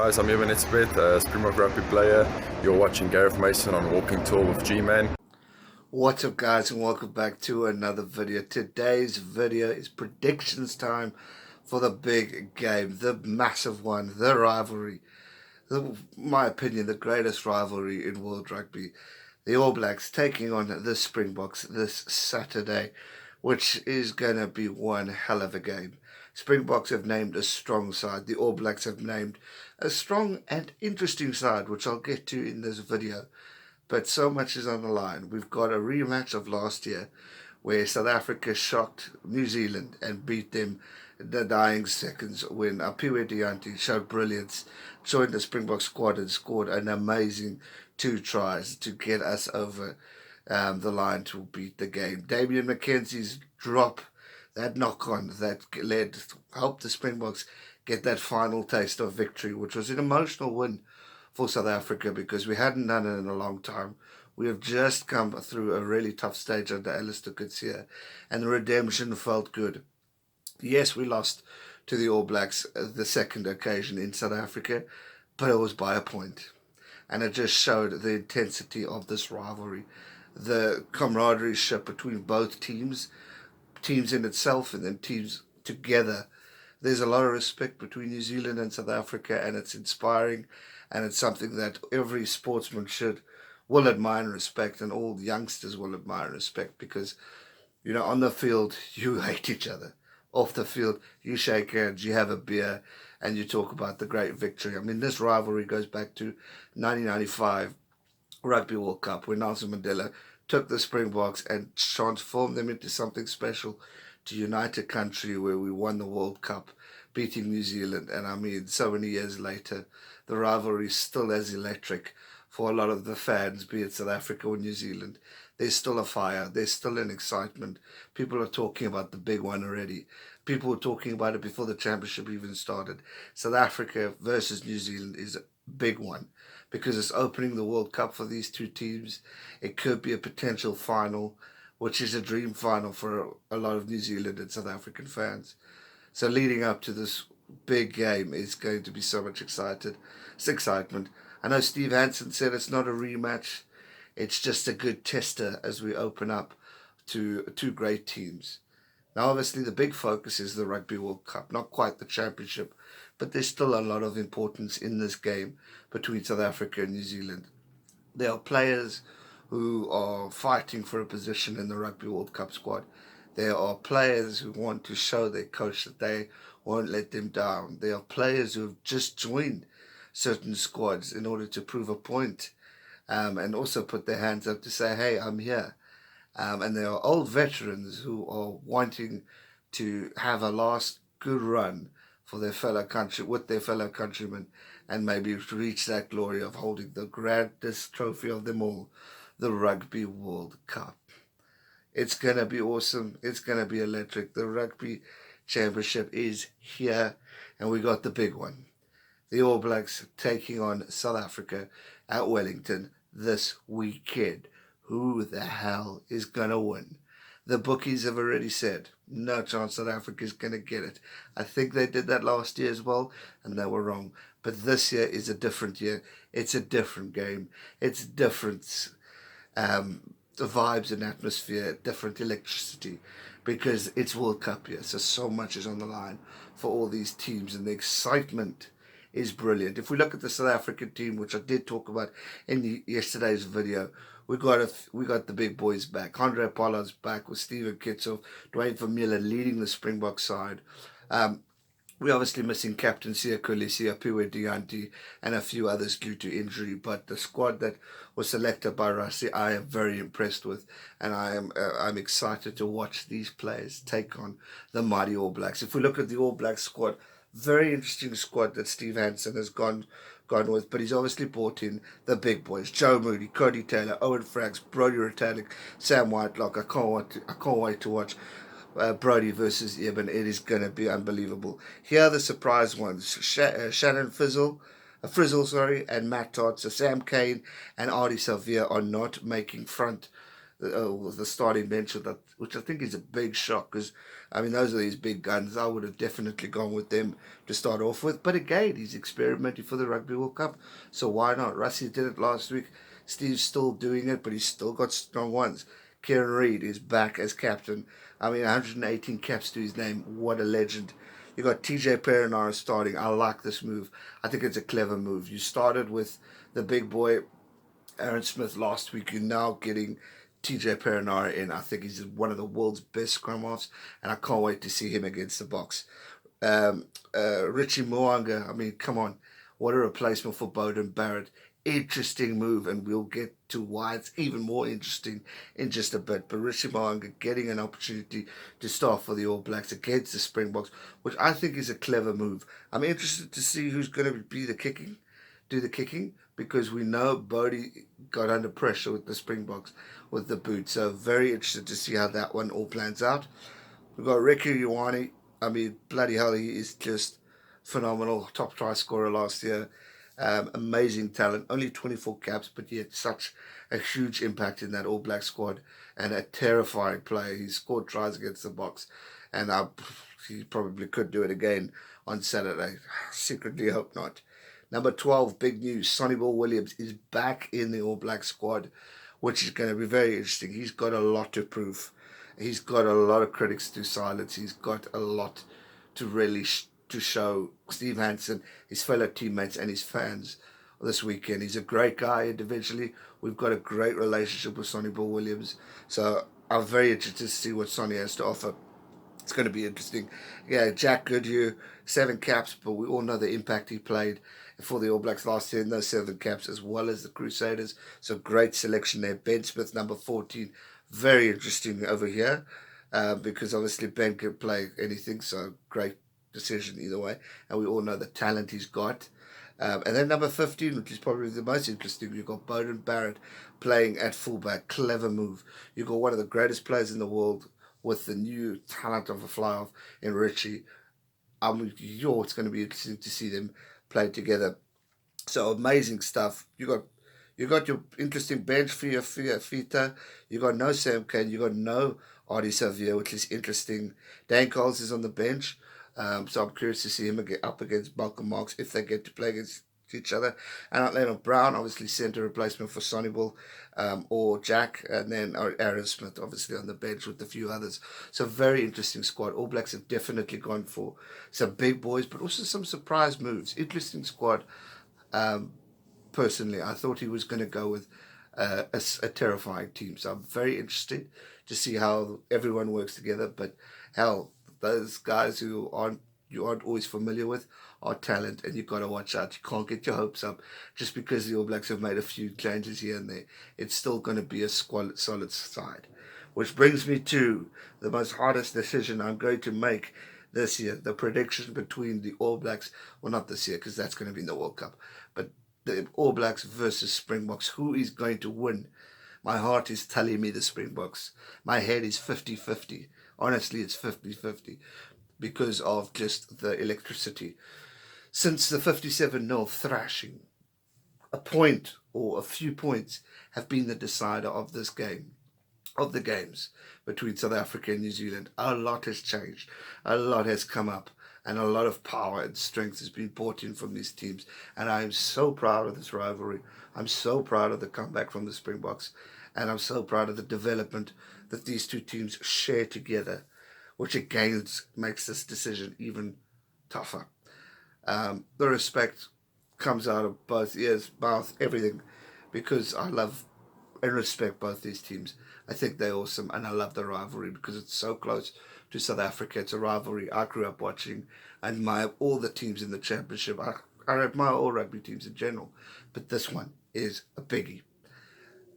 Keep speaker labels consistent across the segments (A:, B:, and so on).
A: guys, I'm Evan Etzbeth, a Springbok rugby player. You're watching Gareth Mason on Walking Tour with G-Man.
B: What's up guys, and welcome back to another video. Today's video is predictions time for the big game, the massive one, the rivalry, my opinion, the greatest rivalry in world rugby. The All Blacks taking on the Springboks this Saturday, which is going to be one hell of a game. Springboks have named a strong side. The All Blacks have named a strong and interesting side, which I'll get to in this video. But so much is on the line. We've got a rematch of last year where South Africa shocked New Zealand and beat them in the dying seconds when Apiwe Dianti showed brilliance, joined the Springbok squad and scored an amazing 2 tries to get us over the line to beat the game. Damian McKenzie's drop, that knock-on that helped the Springboks get that final taste of victory, which was an emotional win for South Africa because we hadn't done it in a long time. We have just come through a really tough stage under Ellis Park, and the redemption felt good. Yes, we lost to the All Blacks the second occasion in South Africa, but it was by a point. And it just showed the intensity of this rivalry, the camaraderie between both teams in itself and then teams together. There's a lot of respect between New Zealand and South Africa, and it's inspiring, and it's something that every sportsman will admire and respect, and all youngsters will admire and respect, because, you know, on the field, you hate each other. Off the field, you shake hands, you have a beer, and you talk about the great victory. I mean, this rivalry goes back to 1995 Rugby World Cup, when Nelson Mandela took the Springboks and transformed them into something special to unite a country, where we won the World Cup, beating New Zealand. And I mean, so many years later, the rivalry is still as electric for a lot of the fans, be it South Africa or New Zealand. There's still a fire, there's still an excitement. People are talking about the big one already. People were talking about it before the championship even started. South Africa versus New Zealand is a big one, because it's opening the World Cup for these two teams. It could be a potential final, which is a dream final for a lot of New Zealand and South African fans. So leading up to this big game is going to be so much excitement. I know Steve Hansen said it's not a rematch. It's just a good tester as we open up to two great teams. Now, obviously, the big focus is the Rugby World Cup, not quite the championship, but there's still a lot of importance in this game between South Africa and New Zealand. There are players who are fighting for a position in the Rugby World Cup squad. There are players who want to show their coach that they won't let them down. There are players who have just joined certain squads in order to prove a point, and also put their hands up to say, hey, I'm here. And there are old veterans who are wanting to have a last good run for their fellow country, with their fellow countrymen, and maybe reach that glory of holding the grandest trophy of them all, the Rugby World Cup. It's going to be awesome. It's going to be electric. The Rugby Championship is here, and we got the big one. The All Blacks taking on South Africa at Wellington this weekend. Who the hell is going to win? The bookies have already said no chance South Africa is going to get it. I think they did that last year as well, and they were wrong. But this year is a different year. It's a different game. It's different vibes and atmosphere, different electricity, because it's World Cup year. So much is on the line for all these teams, and the excitement is brilliant. If we look at the South African team, which I did talk about in yesterday's video, we got the big boys back. Andre Pollard's back with Steven Kitsoff, Dwayne Vermeulen leading the Springbok side. We're obviously missing Captain Siya Kolisi, Apiwe Dianti, and a few others due to injury. But the squad that was selected by Rassie, I am very impressed with, and I'm excited to watch these players take on the mighty All Blacks. If we look at the All Blacks squad, very interesting squad that Steve Hansen has gone with, but he's obviously brought in the big boys: Joe Moody, Cody Taylor, Owen Franks, Brodie Retallick, Sam Whitelock. I can't wait to watch Brodie versus Eben. It is going to be unbelievable. Here are the surprise ones: Shannon Frizzle, and Matt Todd. So Sam Kane and Artie Savia are not making front the starting bench with that, which I think is a big shock because, I mean, those are these big guns. I would have definitely gone with them to start off with. But again, he's experimenting for the Rugby World Cup, so why not? Rassie did it last week. Steve's still doing it, but he's still got strong ones. Kieran Reid is back as captain. I mean, 118 caps to his name. What a legend. You got TJ Perenara starting. I like this move. I think it's a clever move. You started with the big boy Aaron Smith last week. You're now getting TJ Perenara in. I think he's one of the world's best scrum halves, and I can't wait to see him against the Boks. Richie Mo'unga, I mean, come on. What a replacement for Beauden Barrett. Interesting move, and we'll get to why it's even more interesting in just a bit. But Richie Mo'unga getting an opportunity to start for the All Blacks against the Springboks, which I think is a clever move. I'm interested to see who's going to be do the kicking, because we know Bodie got under pressure with the Springboks with the boot. So very interested to see how that one all plans out. We've got Ricky Ioane. I mean, bloody hell, he is just phenomenal. Top try scorer last year. Amazing talent. Only 24 caps, but yet such a huge impact in that All Black squad, and a terrifying player. He scored tries against the Boks, and he probably could do it again on Saturday. Secretly hope not. Number 12, big news. Sonny Bill Williams is back in the All Black squad, which is going to be very interesting. He's got a lot to prove. He's got a lot of critics to silence. He's got a lot to really to show Steve Hansen, his fellow teammates, and his fans this weekend. He's a great guy individually. We've got a great relationship with Sonny Bill Williams. So I'm very interested to see what Sonny has to offer. It's going to be interesting. Yeah, Jack Goodhue, 7 caps, but we all know the impact he played for the All Blacks last year in those 7 caps, as well as the Crusaders. So great selection there. Ben Smith, number 14. Very interesting over here, because obviously Ben can play anything, so great decision either way. And we all know the talent he's got. And then number 15, which is probably the most interesting, you've got Beauden Barrett playing at fullback. Clever move. You've got one of the greatest players in the world with the new talent of a fly-off in Richie. It's going to be interesting to see them play together. So amazing stuff. You got your interesting bench for your Fita. You got no Sam Kane. You got no Artie Xavier, which is interesting. Dan Coles is on the bench. So I'm curious to see him up against Malcolm Marx if they get to play against each other. And Atlanta Brown, obviously centre replacement for Sonny Bill, or Jack, and then Aaron Smith, obviously on the bench with a few others. So very interesting squad. All Blacks have definitely gone for some big boys, but also some surprise moves. Interesting squad. Personally, I thought he was going to go with a terrifying team. So I'm very interested to see how everyone works together. But hell, those guys who you aren't always familiar with are talent, and you've got to watch out. You can't get your hopes up just because the All Blacks have made a few changes here and there. It's still going to be a solid side. Which brings me to the most hardest decision I'm going to make this year, the prediction between the All Blacks, well, not this year because that's going to be in the World Cup, but the All Blacks versus Springboks. Who is going to win? My heart is telling me the Springboks. My head is 50-50. Honestly, it's 50-50 because of just the electricity. Since the 57-0 thrashing, a point or a few points have been the decider of this game, of the games between South Africa and New Zealand. A lot has changed. A lot has come up. And a lot of power and strength has been brought in from these teams. And I am so proud of this rivalry. I'm so proud of the comeback from the Springboks. And I'm so proud of the development that these two teams share together, which again makes this decision even tougher. The respect comes out of both ears, mouth, everything, because I love and respect both these teams. I think they're awesome, and I love the rivalry because it's so close to South Africa. It's a rivalry I grew up watching. I admire all the teams in the championship. I admire all rugby teams in general, but this one is a biggie.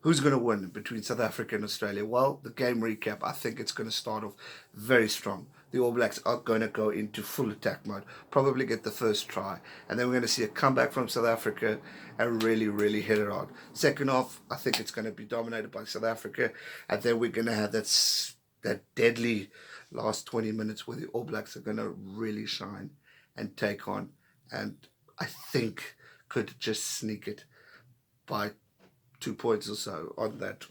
B: Who's going to win between South Africa and Australia? Well, the game recap, I think it's going to start off very strong. The All Blacks are going to go into full attack mode, probably get the first try, and then we're going to see a comeback from South Africa and really, really hit it hard. Second half, I think it's going to be dominated by South Africa, and then we're going to have that deadly last 20 minutes where the All Blacks are going to really shine and take on, and I think could just sneak it by 2 points or so on that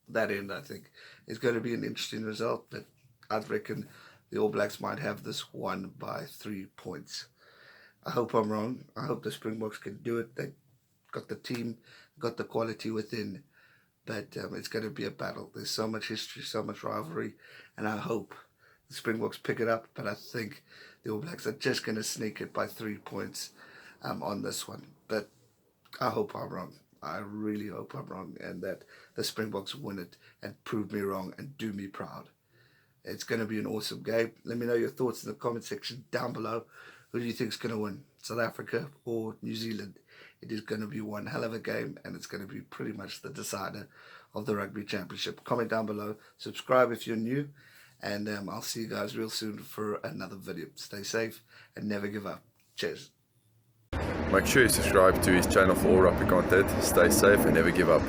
B: that end, I think it's going to be an interesting result, but I reckon the All Blacks might have this won by 3 points. I hope I'm wrong. I hope the Springboks can do it. They got the team, got the quality within, but it's going to be a battle. There's so much history, so much rivalry, and I hope the Springboks pick it up, but I think the All Blacks are just going to sneak it by 3 points on this one. But I hope I'm wrong. I really hope I'm wrong, and that the Springboks win it and prove me wrong and do me proud. It's going to be an awesome game. Let me know your thoughts in the comment section down below. Who do you think is going to win, South Africa or New Zealand? It is going to be one hell of a game, and it's going to be pretty much the decider of the Rugby Championship. Comment down below, subscribe if you're new, and I'll see you guys real soon for another video. Stay safe and never give up. Cheers.
A: Make sure you subscribe to his channel for all rugby content. Stay safe and never give up.